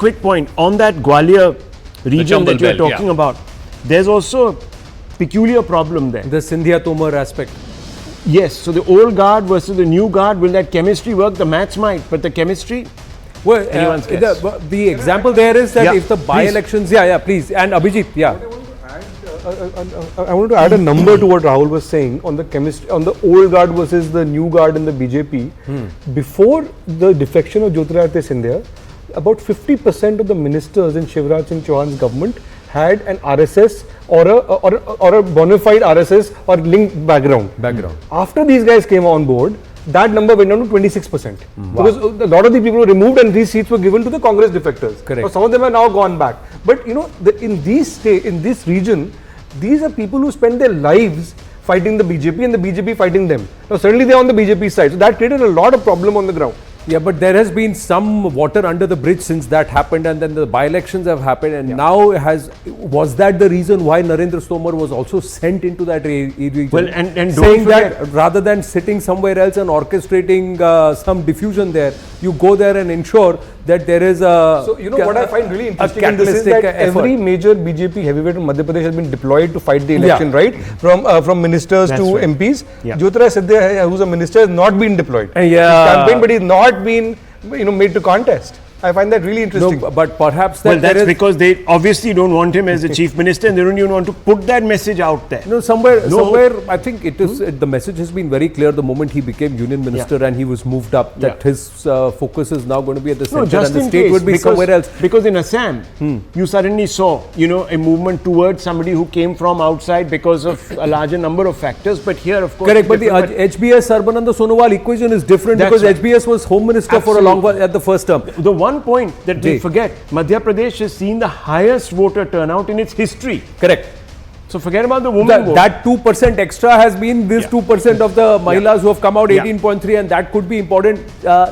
quick point on that Gwalior region that you're talking about. There's also a peculiar problem there. The Scindia Tomar aspect. Yes, so the old guard versus the new guard, will that chemistry work? The maths might, but the chemistry, well, the example there is that if the by-elections, please, and Abhijit, I want to add a number to what Rahul was saying on the chemistry, on the old guard versus the new guard in the BJP. Before the defection of Jyotiradittya Scindia, about 50% of the ministers in Shivraj Singh Chauhan's government had an RSS or a bona fide RSS or linked background. After these guys came on board, that number went down to 26%. Because a lot of the people were removed and these seats were given to the Congress defectors. Correct. So some of them have now gone back. But you know, in this region, these are people who spend their lives fighting the BJP and the BJP fighting them. Now certainly they are on the BJP side. So that created a lot of problem on the ground. Yeah, but there has been some water under the bridge since that happened, and then the by-elections have happened, and now was that the reason why Narendra Tomar was also sent into that region? Well, and saying that rather than sitting somewhere else and orchestrating some diffusion there, you go there and ensure that there is a. So you know what I find really interesting in this is that every major BJP heavyweight in Madhya Pradesh has been deployed to fight the election, right? From ministers to MPs. Jyotiradittya Scindia, who's a minister, has not been deployed. He's campaigned, but he's not been made to contest. I find that really interesting. No, but perhaps that that's because they obviously don't want him as the chief minister, and they don't even want to put that message out there. No, somewhere I think it is. The message has been very clear the moment he became union minister and he was moved up, that his focus is now going to be at the center, and the state would be somewhere else. Because in Assam, you suddenly saw, a movement towards somebody who came from outside because of a larger number of factors. But here, of course, correct. But the HBS Sarbananda Sonowal equation is different because HBS was home minister for a long while at the first term. The one point that we forget, Madhya Pradesh has seen the highest voter turnout in its history. Correct. So forget about the women vote. That 2% extra has been this 2% of the Mahilas who have come out 18.3, and that could be important.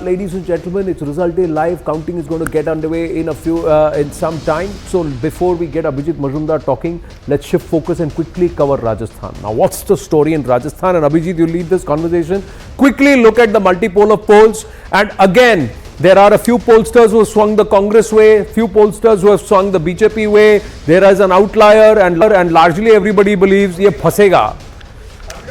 Ladies and gentlemen, it's result day live. Counting is going to get underway in in some time. So before we get Abhijit Majumdar talking, let's shift focus and quickly cover Rajasthan. Now, what's the story in Rajasthan? And Abhijit, you lead this conversation. Quickly look at the multipolar polls, and again, there are a few pollsters who have swung the Congress way, few pollsters who have swung the BJP way. There is an outlier, and largely everybody believes ye phasega.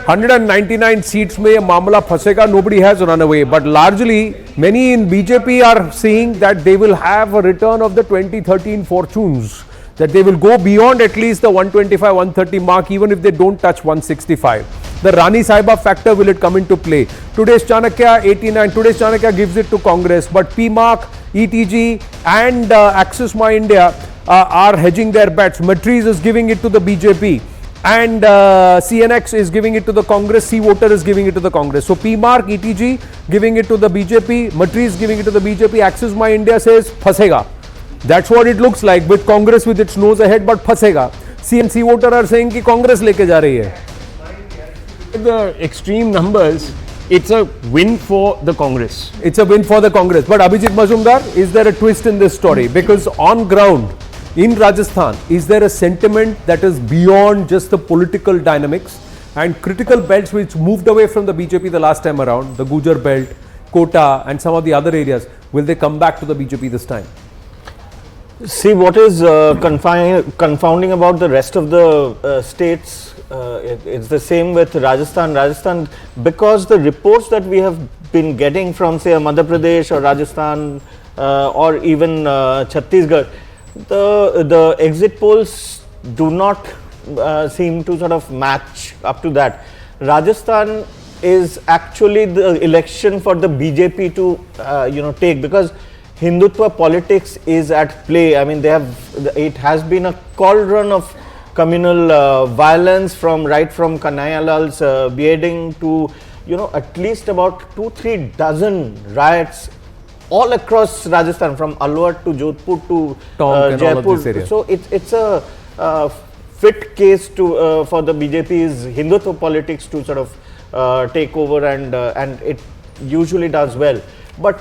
199 seats mein ye mamla phasega, nobody has run away. But largely, many in BJP are seeing that they will have a return of the 2013 fortunes. That they will go beyond at least the 125, 130 mark, even if they don't touch 165. The Rani Saiba factor, will it come into play? Today's Chanakya 89, today's Chanakya gives it to Congress, but PMark, ETG and Axis My India are hedging their bets. Matriz is giving it to the BJP, and CNX is giving it to the Congress, C-Voter is giving it to the Congress. So PMark, ETG giving it to the BJP, Matriz giving it to the BJP, Axis My India says phasega. That's what it looks like, with Congress with its nose ahead, but phasega. CNC voter are saying कि Congress लेके जा रही है. The extreme numbers, it's a win for the Congress. It's a win for the Congress. But Abhijit Majumdar, is there a twist in this story? Because on ground, in Rajasthan, is there a sentiment that is beyond just the political dynamics and critical belts which moved away from the BJP the last time around, the Gujar belt, Kota and some of the other areas, will they come back to the BJP this time? See, what is confounding about the rest of the states, it's the same with Rajasthan. Rajasthan, because the reports that we have been getting from, say, Madhya Pradesh or Rajasthan or even Chhattisgarh, the exit polls do not seem to sort of match up to that. Rajasthan is actually the election for the BJP to take, because Hindutva politics is at play. I mean, it has been a cauldron of communal violence right from Kanhaiyalal's beheading to, at least about 2-3 dozen riots all across Rajasthan, from Alwar to Jodhpur to Jaipur. So it's a fit case for the BJP's Hindutva politics to sort of take over, and it usually does well. But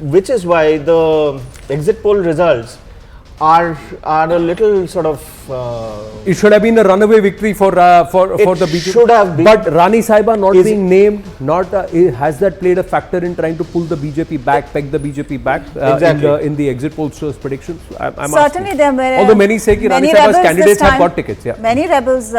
which is why the exit poll results are a little sort of. It should have been a runaway victory for the BJP. Should have been. But Rani Saiba not being named, has that played a factor in trying to pull the BJP back, peg the BJP back Exactly. in the exit pollsters' predictions? I'm Certainly, asking. there were. Although many say that Rani Saiba's candidates have got tickets. Yeah. Many rebels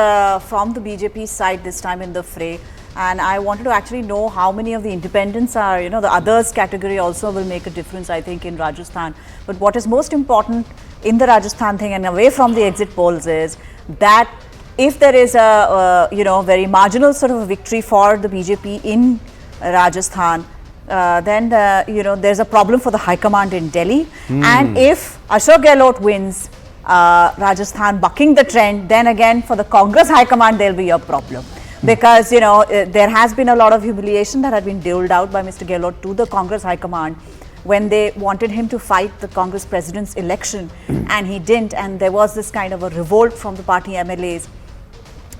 from the BJP side this time in the fray. And I wanted to actually know how many of the independents are, you know, the others category also will make a difference, I think, in Rajasthan. But what is most important in the Rajasthan thing and away from the exit polls is that if there is a, very marginal sort of a victory for the BJP in Rajasthan, then, there's a problem for the High Command in Delhi. And if Ashok Gehlot wins Rajasthan, bucking the trend, then again for the Congress High Command, there'll be a problem. Because, there has been a lot of humiliation that had been doled out by Mr. Gehlot to the Congress High Command when they wanted him to fight the Congress president's election and he didn't, and there was this kind of a revolt from the party MLAs.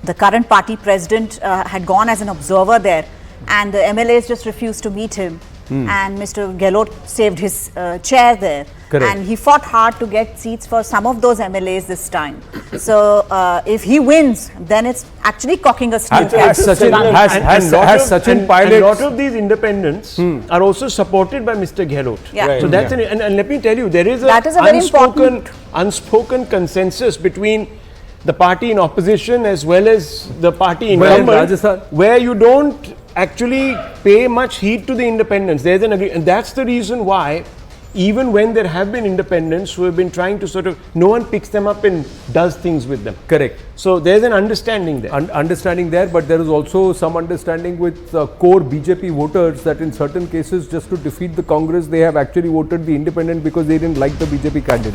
The current party president had gone as an observer there and the MLAs just refused to meet him and Mr. Gehlot saved his chair there. Correct. And he fought hard to get seats for some of those MLAs this time. So if he wins, then it's actually cocking a steel Has Sachin Pilot. And a lot of these independents are also supported by Mr. Gehlot. Yeah. Right. So that's and let me tell you, there is That is a very unspoken consensus between the party in opposition as well as the party in Well, in government, Rajasthan. where you don't actually pay much heed to the independents. There's an agreement, and that's the reason why. Even when there have been independents who have been trying to sort of, no one picks them up and does things with them. Correct. So there's an understanding there. Understanding there, but there is also some understanding with core BJP voters that in certain cases, just to defeat the Congress, they have actually voted the independent because they didn't like the BJP candidate.